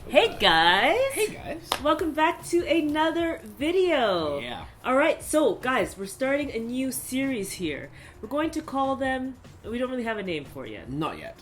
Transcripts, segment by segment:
Hey guys! Hey guys! Welcome back to another video! Yeah. Alright, so guys, we're starting a new series here. We're going to call them, we don't really have a name for it yet. Not yet.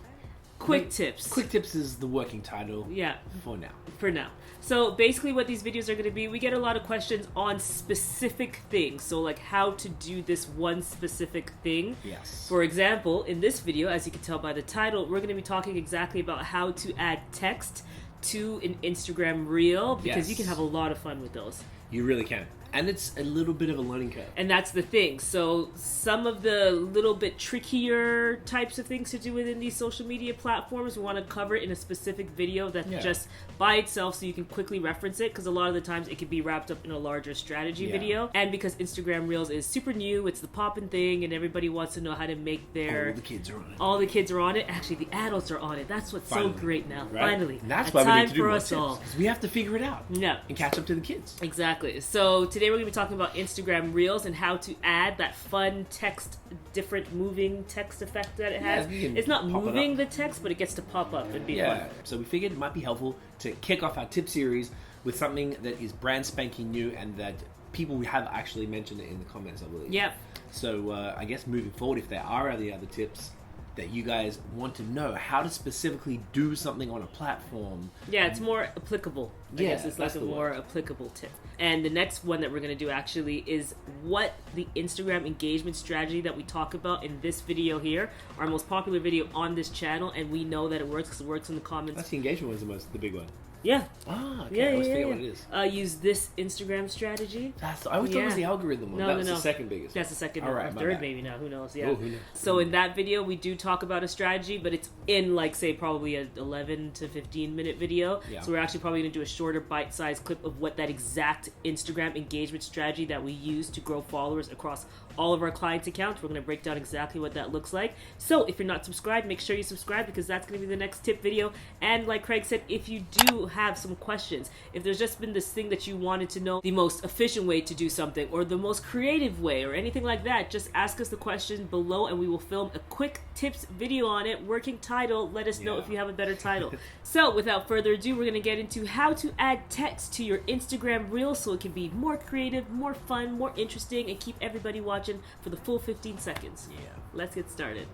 Quick Tips. Quick Tips is the working title. Yeah. For now. For now. So basically what these videos are going to be, we get a lot of questions on specific things. So like how to do this one specific thing. Yes. For example, in this video, as you can tell by the title, we're going to be talking exactly about how to add text to an Instagram reel, because you can have a lot of fun with those. You really can. And it's a little bit of a learning curve. And that's the thing. So some of the little bit trickier types of things to do within these social media platforms, we want to cover in a specific video that's just by itself so you can quickly reference it, because a lot of the times it can be wrapped up in a larger strategy video. And because Instagram Reels is super new, it's the poppin' thing, and everybody wants to know how to make their... All the kids are on it. All the kids are on it. Actually, the adults are on it. That's what's so great now. Right? Finally. And that's a why we time need to do for more us tips, all. because we have to figure it out. Yeah. And catch up to the kids. Exactly. So today we're going to be talking about Instagram Reels and how to add that fun text, different moving text effect that it has. It's not moving the text, but it gets to pop up and be fun. So we figured it might be helpful to kick off our tip series with something that is brand spanking new and that people have actually mentioned it in the comments, I believe. Yep. So I guess moving forward, if there are any other tips that you guys want to know how to specifically do something on a platform. Yeah, it's more applicable. I guess it's like a more applicable tip. And the next one that we're going to do actually is what the Instagram engagement strategy that we talk about in this video here, our most popular video on this channel, and we know that it works because it works in the comments. That's the engagement one is the big one. Yeah. Ah, okay. I always forget what it is. Use this Instagram strategy. I always thought it was the algorithm one. No, That's the second biggest. That's the second or third maybe now. Who knows? Yeah. Oh, who knows? So in that video, we do talk about a strategy, but it's in like, say, probably a 11 to 15 minute video. Yeah. So we're actually probably going to do a shorter bite-sized clip of what that exact Instagram engagement strategy that we use to grow followers across all of our clients' accounts. We're going to break down exactly what that looks like. So if you're not subscribed, make sure you subscribe, because that's going to be the next tip video. And like Craig said, if you do have some questions, if there's just been this thing that you wanted to know the most efficient way to do something or the most creative way or anything like that, just ask us the question below and we will film a quick tips video on it. Working title, let us know if you have a better title. So without further ado, we're going to get into how to add text to your Instagram reel so it can be more creative, more fun, more interesting, and keep everybody watching for the full 15 seconds. Yeah. Let's get started.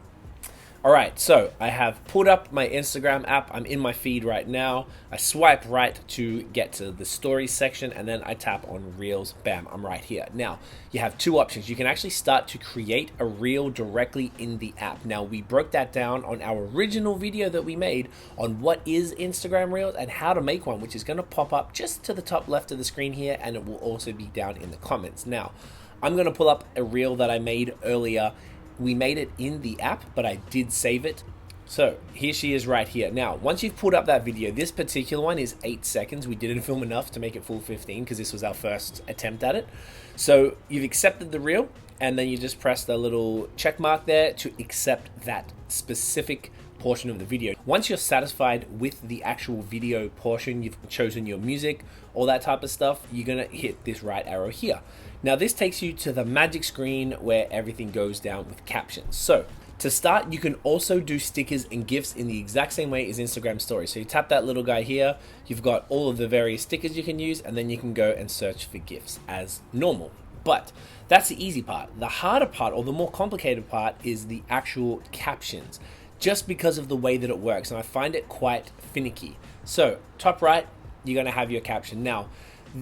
Alright, so I have pulled up my Instagram app. I'm in my feed right now. I swipe right to get to the stories section, and then I tap on Reels. Bam, I'm right here. Now, you have two options. You can actually start to create a reel directly in the app. Now, we broke that down on our original video that we made on what is Instagram Reels and how to make one, which is going to pop up just to the top left of the screen here, and it will also be down in the comments. Now, I'm going to pull up a reel that I made earlier. We made it in the app, but I did save it. So here she is right here. Now, once you've pulled up that video, this particular one is 8 seconds. We didn't film enough to make it full 15 because this was our first attempt at it. So you've accepted the reel, and then you just press the little check mark there to accept that specific portion of the video. Once you're satisfied with the actual video portion, you've chosen your music, all that type of stuff, you're gonna hit this right arrow here. Now this takes you to the magic screen where everything goes down with captions. So to start, you can also do stickers and GIFs in the exact same way as Instagram stories. So you tap that little guy here, you've got all of the various stickers you can use, and then you can go and search for GIFs as normal. But that's the easy part. The harder part, or the more complicated part, is the actual captions, just because of the way that it works, and I find it quite finicky. So top right, you're gonna have your caption. Now,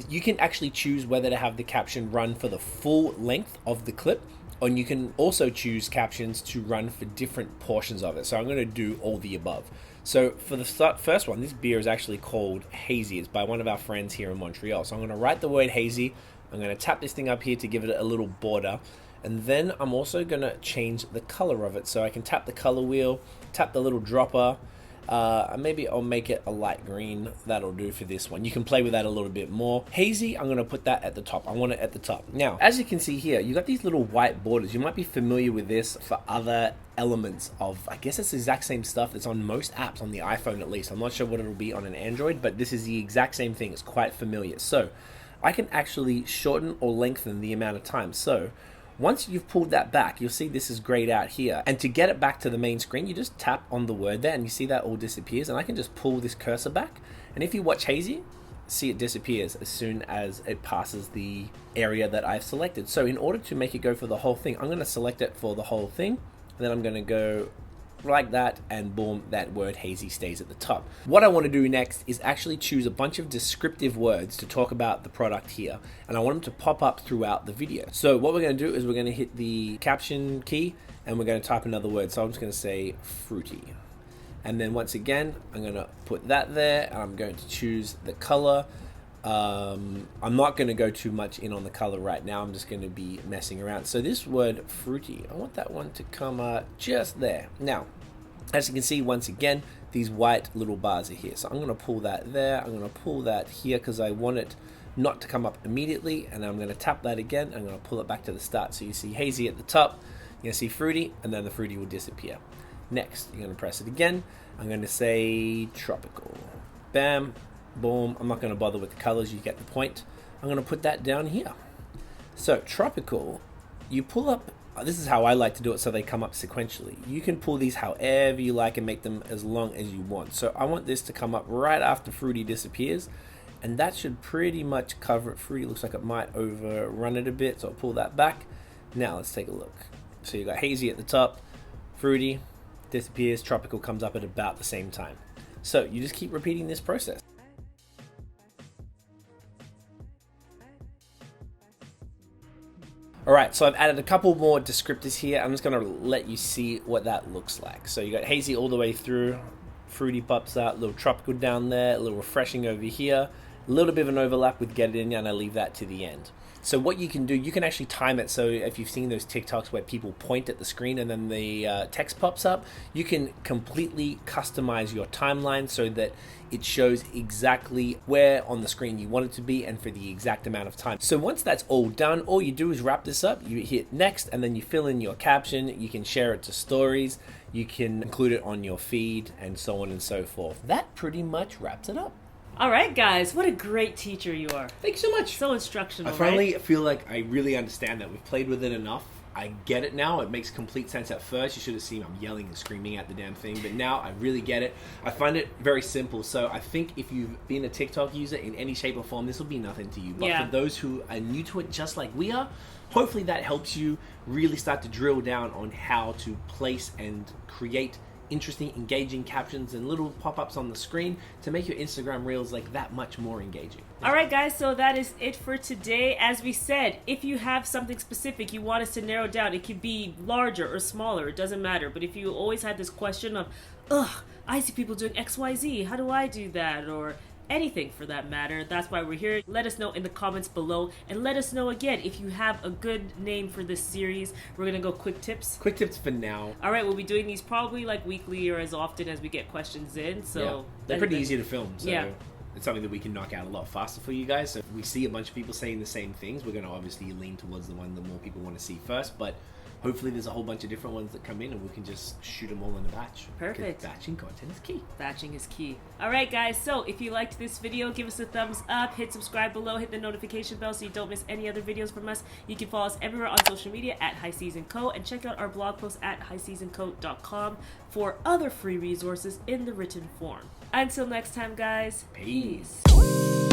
you can actually choose whether to have the caption run for the full length of the clip, or you can also choose captions to run for different portions of it. So I'm going to do all the above. So for the first one, this beer is actually called Hazy. It's by one of our friends here in Montreal. So I'm going to write the word hazy. I'm going to tap this thing up here to give it a little border. And then I'm also going to change the color of it. So I can tap the color wheel, tap the little dropper. Maybe I'll make it a light green. That'll do for this one. You can play with that a little bit more. Hazy, I'm going to put that at the top. I want it at the top. Now, as you can see here, you got these little white borders. You might be familiar with this for other elements of, I guess it's the exact same stuff that's on most apps, on the iPhone at least. I'm not sure what it'll be on an Android, but this is the exact same thing. It's quite familiar. So I can actually shorten or lengthen the amount of time. So once you've pulled that back, you'll see this is grayed out here. And to get it back to the main screen, you just tap on the word there and you see that all disappears. And I can just pull this cursor back And if you watch hazy, see it disappears as soon as it passes the area that I've selected. So in order to make it go for the whole thing, I'm going to select it for the whole thing, and then I'm going to go like that, and boom, that word hazy stays at the top. What I want to do next is actually choose a bunch of descriptive words to talk about the product here, and I want them to pop up throughout the video. So what we're going to do is we're going to hit the caption key and we're going to type another word. So I'm just going to say fruity, and then once again I'm going to put that there, and I'm going to choose the color. I'm not going to go too much in on the color right now. I'm just going to be messing around. So this word fruity, I want that one to come just there. Now, as you can see, once again, these white little bars are here. So I'm going to pull that there. I'm going to pull that here because I want it not to come up immediately. And I'm going to tap that again. I'm going to pull it back to the start. So you see hazy at the top. You're going to see fruity, and then the fruity will disappear. Next, you're going to press it again. I'm going to say tropical. Bam. Boom. I'm not going to bother with the colors, you get the point. I'm going to put that down here. So tropical, you pull up, this is how I like to do it so they come up sequentially. You can pull these however you like and make them as long as you want. So I want this to come up right after fruity disappears, and that should pretty much cover it. Fruity looks like it might overrun it a bit, so I'll pull that back. Now let's take a look. So you got hazy at the top, fruity disappears, tropical comes up at about the same time. So you just keep repeating this process. Alright, so I've added a couple more descriptors here. I'm just going to let you see what that looks like. So you got hazy all the way through, fruity pops out, a little tropical down there, a little refreshing over here, a little bit of an overlap with get it in, and I leave that to the end. So what you can do, you can actually time it. So if you've seen those TikToks where people point at the screen and then the text pops up, you can completely customize your timeline so that it shows exactly where on the screen you want it to be and for the exact amount of time. So once that's all done, all you do is wrap this up, you hit next, and then you fill in your caption. You can share it to stories, you can include it on your feed, and so on and so forth. That pretty much wraps it up. All right, guys, what a great teacher you are. Thank you so much. So instructional, I finally right? feel like I really understand that. We've played with it enough. I get it now. It makes complete sense. At first, you should have seen I'm yelling and screaming at the damn thing, but now I really get it. I find it very simple. So I think if you've been a TikTok user in any shape or form, this will be nothing to you. But for those who are new to it, just like we are, hopefully that helps you really start to drill down on how to place and create interesting, engaging captions and little pop-ups on the screen to make your Instagram Reels like that much more engaging. All right, guys, so that is it for today. As we said, if you have something specific you want us to narrow down, it could be larger or smaller, it doesn't matter. But if you always had this question of, I see people doing XYZ, how do I do that? Or anything for that matter, that's why we're here. Let us know in the comments below, and let us know again if you have a good name for this series. We're gonna go quick tips. Quick tips for now. All right, we'll be doing these probably like weekly or as often as we get questions in. So they're pretty easy to film. So yeah. It's something that we can knock out a lot faster for you guys. So if we see a bunch of people saying the same things, we're going to obviously lean towards the one that more people want to see first. But hopefully there's a whole bunch of different ones that come in and we can just shoot them all in a batch. Perfect. Batching content is key. Batching is key. All right, guys. So if you liked this video, give us a thumbs up, hit subscribe below, hit the notification bell so you don't miss any other videos from us. You can follow us everywhere on social media at High Season Co. and check out our blog post at highseasonco.com for other free resources in the written form. Until next time, guys. Peace. Peace.